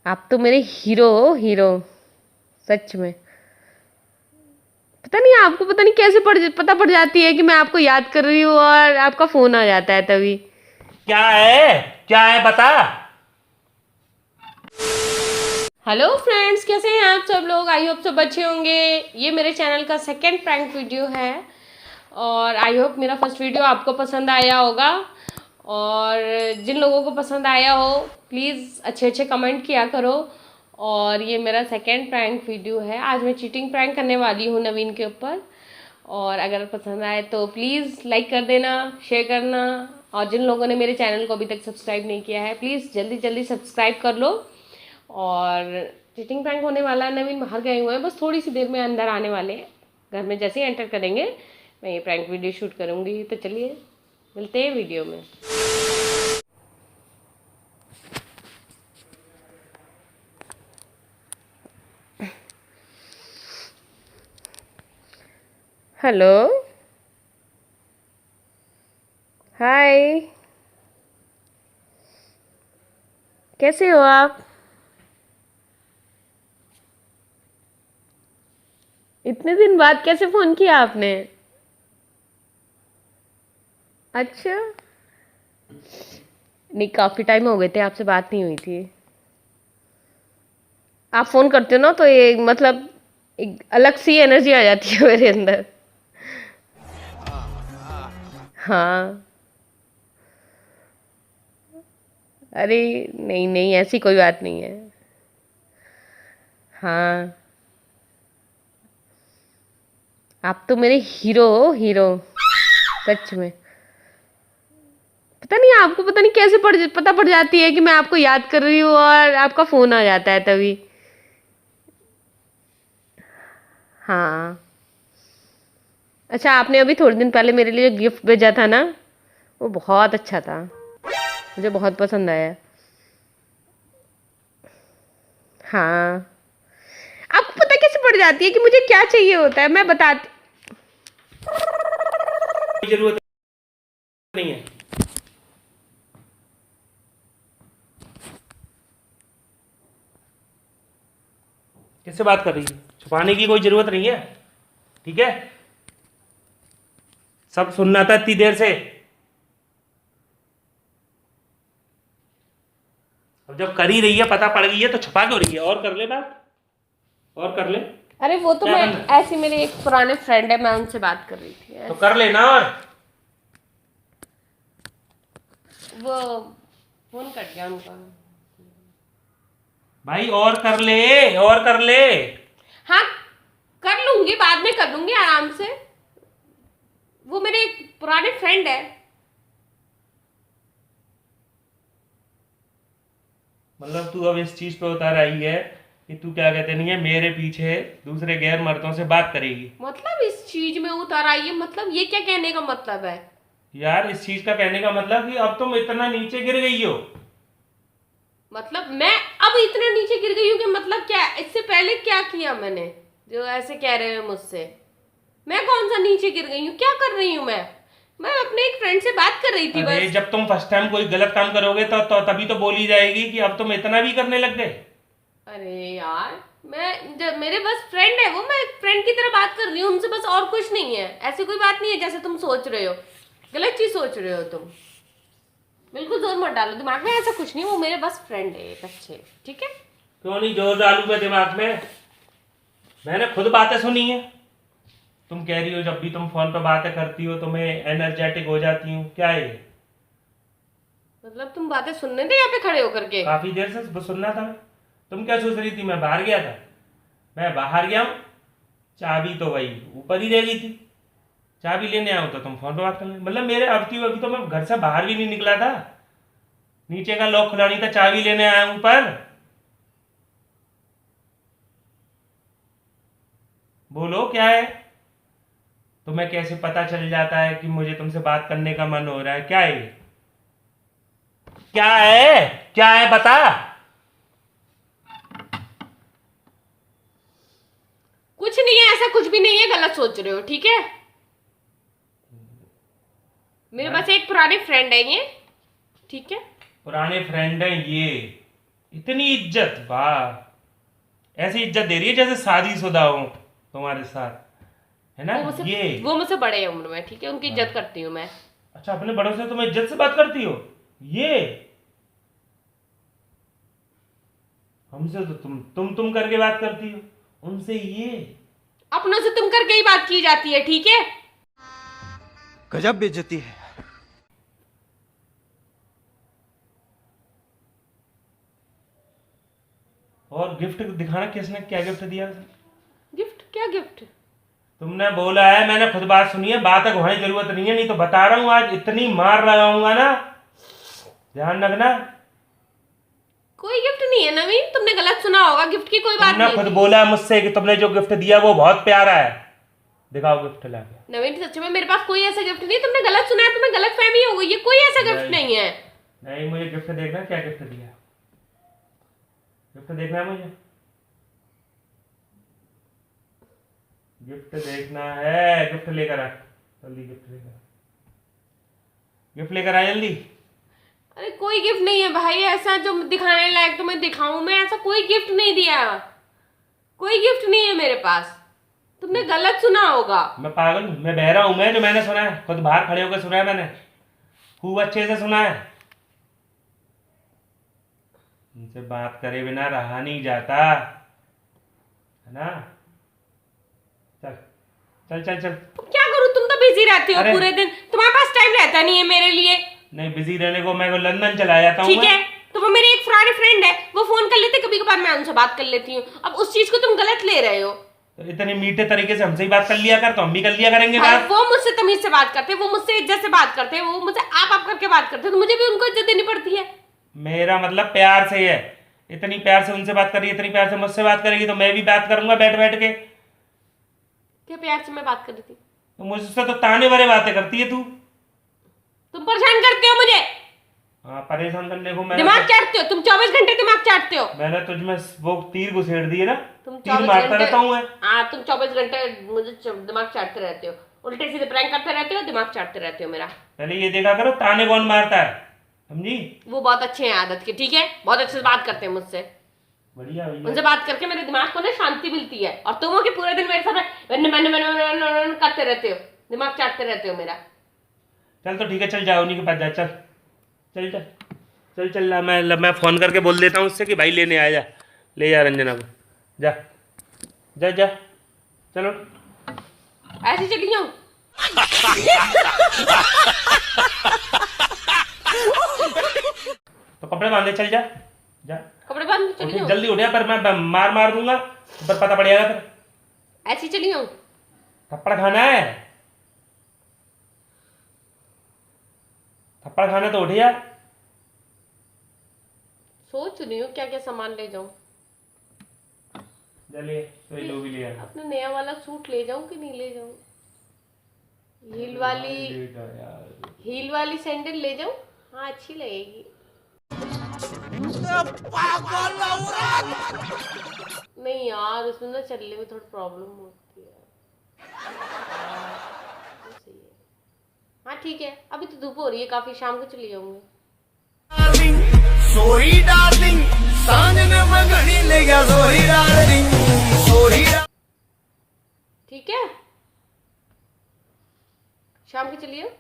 आप तो मेरे हीरो हो, हीरो। सच में। पता नहीं आपको, पता नहीं कैसे पता पड़ जाती है कि मैं आपको याद कर रही हूँ और आपका फोन आ जाता है तभी। क्या है? क्या है बता। हेलो फ्रेंड्स, कैसे हैं आप सब लोग? आई होप सब अच्छे होंगे। ये मेरे चैनल का सेकंड प्रैंक वीडियो है और आई होप मेरा फर्स्ट वीडियो आपको पसंद आया होगा। और जिन लोगों को पसंद आया हो प्लीज़ अच्छे अच्छे कमेंट किया करो। और ये मेरा सेकंड प्रैंक वीडियो है। आज मैं चीटिंग प्रैंक करने वाली हूँ नवीन के ऊपर। और अगर पसंद आए तो प्लीज़ लाइक कर देना, शेयर करना। और जिन लोगों ने मेरे चैनल को अभी तक सब्सक्राइब नहीं किया है प्लीज़ जल्दी जल्दी सब्सक्राइब कर लो। और चीटिंग प्रैंक होने वाला है। नवीन बाहर गए हुए हैं, बस थोड़ी सी देर में अंदर आने वाले हैं। घर में जैसे ही एंटर करेंगे मैं ये प्रैंक वीडियो शूट करूँगी। तो चलिए मिलते हैं वीडियो में। हेलो, हाय, कैसे हो आप? इतने दिन बाद कैसे फ़ोन किया आपने? अच्छा, नहीं काफ़ी टाइम हो गए थे आपसे बात नहीं हुई थी। आप फ़ोन करते हो ना तो ये मतलब एक अलग सी एनर्जी आ जाती है मेरे अंदर। हाँ। अरे नहीं नहीं, ऐसी कोई बात नहीं है। हाँ, आप तो मेरे हीरो हो, हीरो। सच में। पता नहीं आपको, पता नहीं कैसे पता पड़ जाती है कि मैं आपको याद कर रही हूँ और आपका फोन आ जाता है तभी। हाँ। अच्छा, आपने अभी थोड़े दिन पहले मेरे लिए गिफ्ट भेजा था ना, वो बहुत अच्छा था। मुझे बहुत पसंद आया। हाँ। आपको पता कैसे पड़ जाती है कि मुझे क्या चाहिए होता है? मैं बताती। कोई जरूरत नहीं है। किससे बात कर रही है? छुपाने की कोई जरूरत नहीं है। ठीक है, सब सुनना था इतनी देर से। अब जब कर ही रही है, पता पड़ गई है, तो छुपा क्यों रही है? और कर ले बात, और कर ले। अरे वो तो क्या मैं, करना है? ऐसी मेरे एक पुराने फ्रेंड है, मैं उनसे बात कर रही थी तो कर लेना। और वो फोन कट गया उनका। भाई और कर ले, और कर ले। हाँ, कर लूंगी, बाद में कर लूंगी आराम से। वो मेरे एक पुराने फ्रेंड है। मतलब तू अब इस चीज पे उतर आई है कि तू क्या कहते नहीं है, मेरे पीछे दूसरे गैर मर्दों से बात करेगी। मतलब इस चीज में उतर आई है, मतलब ये क्या कहने का मतलब है? यार इस चीज का कहने का मतलब कि अब तुम इतना नीचे गिर गई हो। मतलब मैं अब इतने नीचे गिर गई हूँ कि मतलब क्या? इससे पहले क्या किया मैंने जो ऐसे कह रहे हो मुझसे? मैं कौन सा नीचे गिर गई हूँ? क्या कर रही हूँ मैं अपने एक फ्रेंड से बात कर रही थी अरे बस। जब तुम फर्स्ट टाइम कोई गलत काम करोगे तो तभी तो बोली जाएगी कि अब तुम इतना भी करने लग गए। अरे यार, मैं जब मेरे बस फ्रेंड है वो, मैं फ्रेंड की तरह बात कर रही हूँ उनसे, बस और कुछ नहीं है। ऐसी कोई बात नहीं है जैसे तुम सोच रहे हो। गलत चीज सोच रहे हो तुम। बिल्कुल जोर मत डालो दिमाग में, ऐसा कुछ नहीं। वो मेरे बस फ्रेंड है एक अच्छे, ठीक है। क्यों नहीं जोर डालू मैं दिमाग में? मैंने खुद बातें सुनी है। तुम कह रही हो जब भी तुम फोन पे बातें करती हो तो मैं एनर्जेटिक हो जाती हूँ, क्या है ये? मतलब तुम बातें सुनने थे यहाँ पे खड़े होकर के? काफी देर से सुनना था मैं। तुम क्या सोच रही थी मैं बाहर गया था? मैं बाहर गया हूँ, चाबी तो वही ऊपर ही रह गई थी। चाबी लेने आऊँ तो तुम फोन पे बात कर ले। मतलब मेरे अभी तो मैं घर से बाहर भी नहीं निकला था। नीचे का लॉक खुला नहीं था, चाबी लेने आया हूँ ऊपर। बोलो क्या है? तुम्हें कैसे पता चल जाता है कि मुझे तुमसे बात करने का मन हो रहा है? क्या है ये? क्या है? क्या है बता। कुछ नहीं है, ऐसा कुछ भी नहीं है, गलत सोच रहे हो, ठीक है। मेरे यार बस एक पुराने फ्रेंड है ये, ठीक है। पुराने फ्रेंड हैं ये? इतनी इज्जत, वाह, ऐसी इज्जत दे रही है जैसे शादीशुदा हो तुम्हारे साथ, है ना। वो मुझसे बड़े हैं उम्र में, ठीक है, उनकी इज्जत करती हूँ मैं। अच्छा, अपने बड़ों से तुम इज्जत से बात करती हो? ये हमसे तो तुम करके बात करती हो, उनसे ये अपनों से तुम करके ही बात की जाती है, ठीक है। गजब बेइज्जती है। और गिफ्ट दिखाना, किसने क्या गिफ्ट दिया? गिफ्ट? क्या गिफ्ट? तुमने बोला है, मैंने खुद बात सुनी है, बात तक होने की जरूरत नहीं है, नहीं तो बता रहा हूं आज इतनी मार लगाऊंगा ना, ध्यान रखना। कोई गिफ्ट नहीं है नवीन, तुमने गलत सुना होगा, गिफ्ट की कोई बात नहीं। तुमने खुद बोला मुझसे कि तुमने जो गिफ्ट दिया वो बहुत प्यारा है, दिखाओ गिफ्ट लाके। नवीन सच में मेरे पास कोई ऐसा गिफ्ट नहीं, तुमने गलत सुना है, तुम्हें गलत फहमी हो गई, ये कोई ऐसा गिफ्ट नहीं है। नहीं, मुझे गिफ्ट देखना, क्या गिफ्ट दिया, गिफ्ट देखना है मुझे, गिफ्ट देखना है, गिफ्ट लेकर आ जल्दी, गिफ्ट लेकर आ जल्दी। अरे कोई गिफ्ट नहीं है भाई ऐसा जो दिखाने लायक तुम्हें दिखाऊं मैं, ऐसा कोई गिफ्ट नहीं दिया, कोई गिफ्ट नहीं है मेरे पास, तुमने गलत सुना होगा। मैं पागल हूं, मैं बहरा हूं, मैं जो मैंने सुना है, खुद बाहर खड़े होकर सुना है मैंने, खूब अच्छे से सुना है। उनसे बात करे बिना रहा नहीं जाता, है ना। चल चल चल चल। क्या करूं, तुम तो बिजी रहती हो पूरे दिन, तुम्हारे पास टाइम रहता नहीं है मेरे लिए। नहीं, बिजी रहने को मैं लंदन चला जाता हूँ, ठीक है, तो वो मेरी एक पुरानी फ्रेंड है, वो फोन कर लेते कभी कभार, मैं उनसे बात कर लेती हूँ, अब उस चीज को तुम गलत ले रहे हो। तो इतने मीठे तरीके से हमसे ही बात कर लिया कर, तो हम भी कर लिया करेंगे बात। वो मुझसे तमीज से बात करते, वो मुझसे इज्जत से बात करते, वो मुझसे आप करके बात करते, तो मुझे भी उनको इज्जत देनी पड़ती है। मेरा मतलब प्यार से है, इतनी प्यार से उनसे बात करी, इतनी प्यार से मुझसे बात करेगी तो मैं भी बात करूंगा बैठ बैठ के। क्या प्यार से मैं बात कर रही थी? तो मुझसे तो ताने भरे बातें करती है तू। तुम परेशान करते हो मुझे। हाँ, परेशान करने को मैं दिमाग चाटते हो तुम, 24 घंटे दिमाग चाटते हो। मैंने तुझमें वो तीर घुसेड़ दिए ना, तुम तीर मारता रहता हूँ मैं। हाँ, तुम 24 घंटे मुझे दिमाग चाटते रहते हो, उल्टे सीधे प्रैंक करते रहते हो, दिमाग चाटते रहते हो मेरा। पहले ये देखा करो ताने कौन मारता है, समझी। वो बहुत अच्छे हैं आदत के, ठीक है, बहुत अच्छे से बात करते हैं मुझसे, बढ़िया भैया। उनसे बात करके मेरे दिमाग को ना शांति मिलती है, और तुम हो कि पूरे दिन मेरे साथ करते रहते हो, दिमाग चाटते रहते हो मेरा। चल तो ठीक है, चल जाओ उन्हीं के पास जा, चल चल चल चल चल ला, मैं फ़ोन करके बोल देता हूँ उससे कि भाई लेने आ जा, ले जा रंजना को, जा जा जा, चलो ऐसे चली जाऊँ? तो कपड़े बांधे, चल जा जा, कपड़े बांध चली जाऊँ? जल्दी उठ जा, पर मैं मार दूंगा पर पता पड़ेगा फिर। ऐसी चली जाऊँ? थप्पड़ खाना है, थप्पड़ खाना तो उठ जा। सोच रही हूँ क्या क्या सामान ले जाऊँ। चलिए तो ये लो भी ले आना। अपना नया वाला सूट ले जाऊँ कि नहीं ले जाऊँ? हील वाली सैंडल ले जाऊँ? हाँ, अच्छी लगेगी। नहीं यार, उसमें ना चलने में थोड़ी प्रॉब्लम होती है। सही है। हाँ ठीक है, अभी तो धूप हो रही है काफी, शाम को चली जाऊंगी। सोरी डार्लिंग, सांझ में मगनी ले गया सोरी डार्लिंग, सोरी। ठीक है, शाम को चलिए।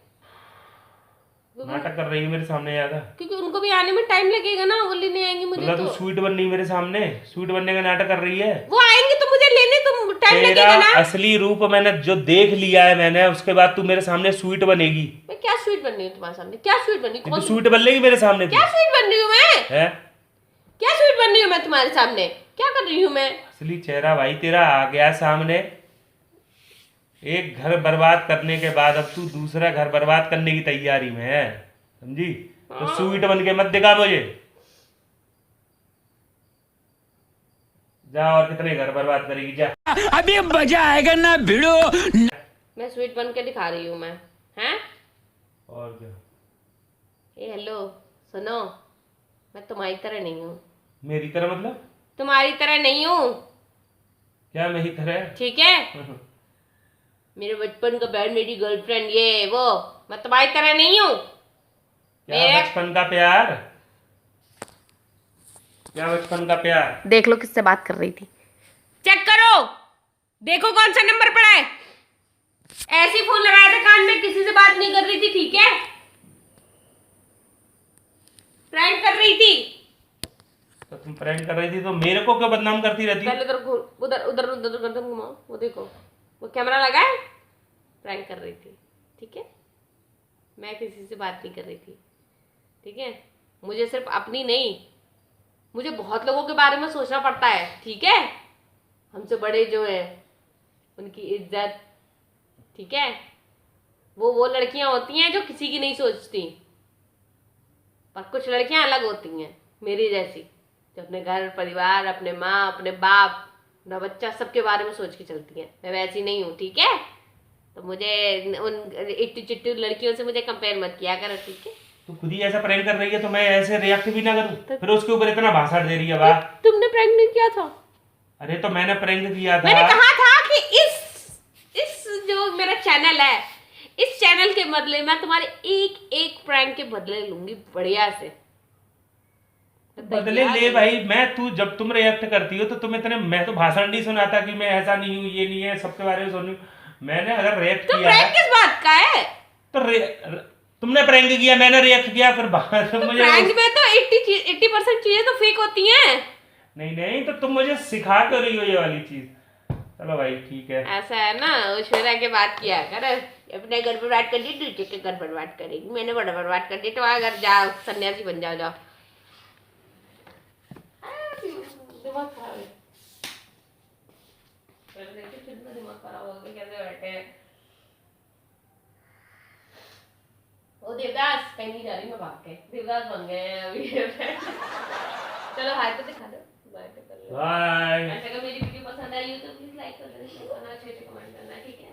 नाटक कर रही है मेरे सामने ज्यादा, क्योंकि उनको भी आने में टाइम लगेगा ना, वो लेने आएंगे मुझे। मतलब तू स्वीट बन रही मेरे सामने, स्वीट बनने का नाटक कर रही है। वो आएंगे तो मुझे लेने तुम टाइम लगेगा ना। असली रूप मैंने जो देख लिया है मैंने, उसके बाद तू मेरे सामने स्वीट बनेगी। मैं क्या स्वीट बन रही हूँ तुम्हारे सामने? क्या स्वीट बन रही हूँ? तू स्वीट बन लेगी मेरे सामने? क्या स्वीट बन रही हूँ मैं? है क्या स्वीट बन रही हूँ मैं तुम्हारे सामने? क्या कर रही हूँ मैं? असली चेहरा भाई तेरा आ गया सामने। एक घर बर्बाद करने के बाद अब तू दूसरा घर बर्बाद करने की तैयारी में है, समझी। तो स्वीट बन के मत दिखा मुझे, जा, और कितने घर बर्बाद करेगी, जा। अभी मजा आएगा ना भिड़ो। मैं स्वीट बन के दिखा रही हूँ मैं, हैं? और क्या? ए हेलो, सुनो, मैं तुम्हारी तरह नहीं हूँ। मेरी तरह मतलब? तुम्हारी तरह नहीं हूँ। क्या मेरी तरह? ठीक है, मेरे बचपन का बैंड, मेरी गर्लफ्रेंड, ये वो, मैं तुम्हारी तरह नहीं हूँ। क्या बचपन का प्यार? क्या बचपन का प्यार। देख लो किससे बात कर रही थी, चेक करो, देखो कौन सा नंबर पड़ा है। ऐसे फोन लगाया था कान में, किसी से बात नहीं कर रही थी, ठीक है, प्रैंक कर रही थी। तो तुम प्रैंक कर रही थी तो मेरे को क्यों बदनाम करती रहती हो? पहले उधर उधर उधर गर्दन घुमाओ, वो देखो वो कैमरा लगा है, प्रैंक कर रही थी, ठीक है, मैं किसी से बात नहीं कर रही थी, ठीक है। मुझे सिर्फ अपनी नहीं, मुझे बहुत लोगों के बारे में सोचना पड़ता है, ठीक है। हमसे बड़े जो हैं उनकी इज्जत, ठीक है। वो लड़कियां होती हैं जो किसी की नहीं सोचती, पर कुछ लड़कियां अलग होती हैं मेरी जैसी, जो अपने घर परिवार, अपने माँ, अपने बाप, अपना बच्चा, सबके बारे में सोच के चलती हैं। मैं वैसी नहीं हूँ, ठीक है। तो मुझे उन इट्टू चिट्टू लड़कियों से मुझे कंपेयर मत किया करो, ठीक है। तो खुद ही ऐसा प्रैंक कर रही है तो मैं ऐसे रिएक्ट भी ना करूं, फिर उसके ऊपर इतना भाषण दे रही है। वाह, तुमने प्रैंक नहीं किया था? अरे तो मैंने प्रैंक किया था। मैंने कहा था कि इस जो मेरा चैनल है, इस चैनल के बदले मैं तुम्हारे एक एक प्रैंक के बदले लूंगी बढ़िया से। बदले ले भाई, तू जब तुम रिएक्ट करती हो तो तुम इतने, मैं तो भाषण नहीं सुनाता कि मैं ऐसा नहीं हूँ, ये नहीं है, सबके बारे में सुनूं। मैंने अगर रिएक्ट तो किया प्रैंक किस बात का है? तो तुमने प्रैंक किया, मैंने रिएक्ट किया, फिर तो मुझे प्रैंक में तो 80% चीजें तो फेक होती हैं। नहीं तो तुम मुझे सिखा क्यों रही हो ये वाली चीज? चलो भाई ठीक है, ऐसा है ना, उश्वरा के बात किया कर, अपने घर पर बात कर दी, दूसरे के घर पर बात करेगी। मैंने बड़ा बर्बाद कर दी, तो अगर जाओ सन्यासी बन जाओ, जाओ। दिमाग खराब है, दिमाग खराब हो गया, कैसे बैठे हैं। ओ देवदास, कहीं नहीं जा रही मैं भाग के, देवदास बन गए हैं अभी। चलो हाय तो दिखा दो, बाय तो कर लो। बाय। अगर मेरी वीडियो पसंद आई हो तो प्लीज लाइक कर देना, अच्छे कमेंट करना, ठीक है।